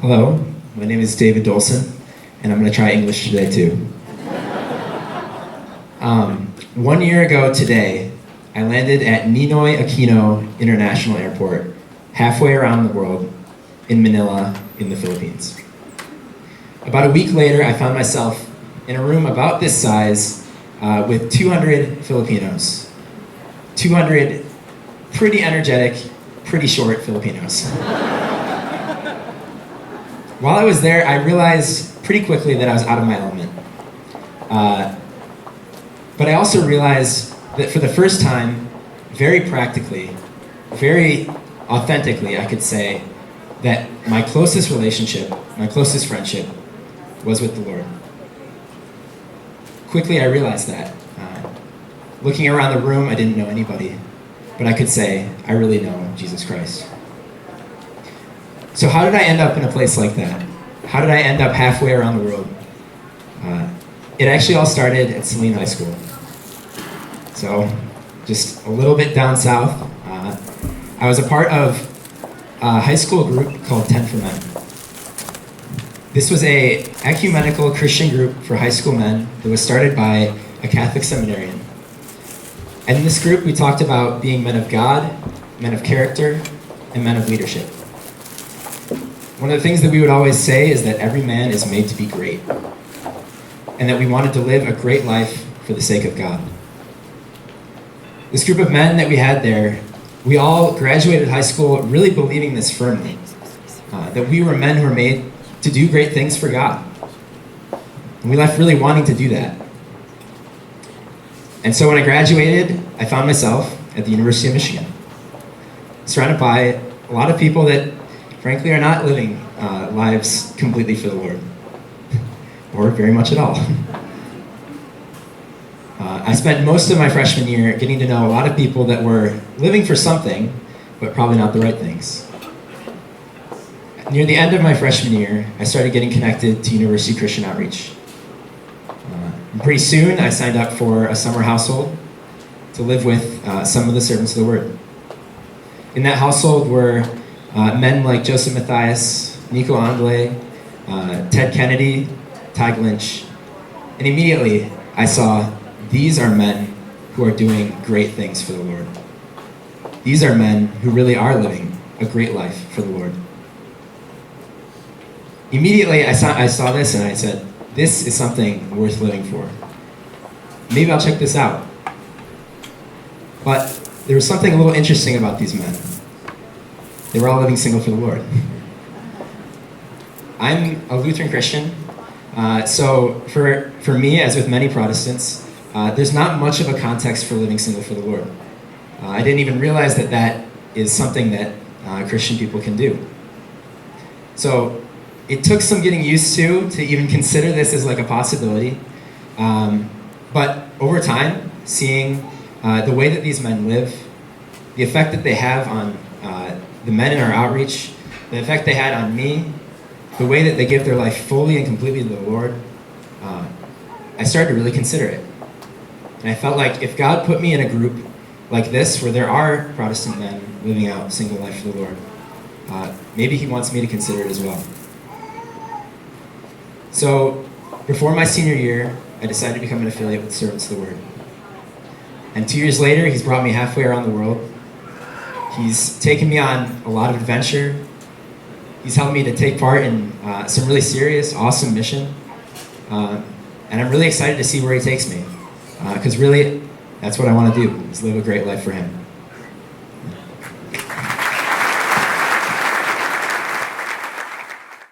Hello, my name is David Dolson, and I'm going to try English today too. 1 year ago today, I landed at Ninoy Aquino International Airport, halfway around the world, in Manila, in the Philippines. About a week later, I found myself in a room about this size with 200 Filipinos. 200 pretty energetic, pretty short Filipinos. While I was there, I realized pretty quickly that I was out of my element. But I also realized that for the first time, very practically, very authentically, I could say that my closest relationship, my closest friendship, was with the Lord. Quickly, I realized that. Looking around the room, I didn't know anybody, but I could say, I really know Jesus Christ. So how did I end up in a place like that? How did I end up halfway around the world? It actually all started at Saline High School. So just a little bit down south. I was a part of a high school group called 10 for Men. This was a ecumenical Christian group for high school men that was started by a Catholic seminarian. And in this group, we talked about being men of God, men of character, and men of leadership. One of the things that we would always say is that every man is made to be great, and that we wanted to live a great life for the sake of God. This group of men that we had there, we all graduated high school really believing this firmly, that we were men who were made to do great things for God. And we left really wanting to do that. And so when I graduated, I found myself at the University of Michigan, surrounded by a lot of people that frankly are not living lives completely for the Lord, or very much at all. I spent most of my freshman year getting to know a lot of people that were living for something, but probably not the right things. Near the end of my freshman year, I started getting connected to University Christian Outreach. And pretty soon, I signed up for a summer household to live with some of the servants of the Word. In that household were men like Joseph Matthias, Nico Anglais, Ted Kennedy, Ty Lynch. And immediately I saw these are men who are doing great things for the Lord. These are men who really are living a great life for the Lord. Immediately I saw this and I said, this is something worth living for. Maybe I'll check this out. But there was something a little interesting about these men. They were all living single for the Lord. I'm a Lutheran Christian, so for me, as with many Protestants, there's not much of a context for living single for the Lord. I didn't even realize that that is something that Christian people can do. So it took some getting used to even consider this as like a possibility. But over time, seeing the way that these men live, the effect that they have on the men in our outreach, the effect they had on me, the way that they give their life fully and completely to the Lord, I started to really consider it. And I felt like if God put me in a group like this, where there are Protestant men living out a single life for the Lord, maybe He wants me to consider it as well. So before my senior year, I decided to become an affiliate with Servants of the Word. And 2 years later, He's brought me halfway around the world. He's taken me on a lot of adventure. He's helped me to take part in some really serious, awesome mission. And I'm really excited to see where He takes me. Because really, that's what I want to do, is live a great life for Him.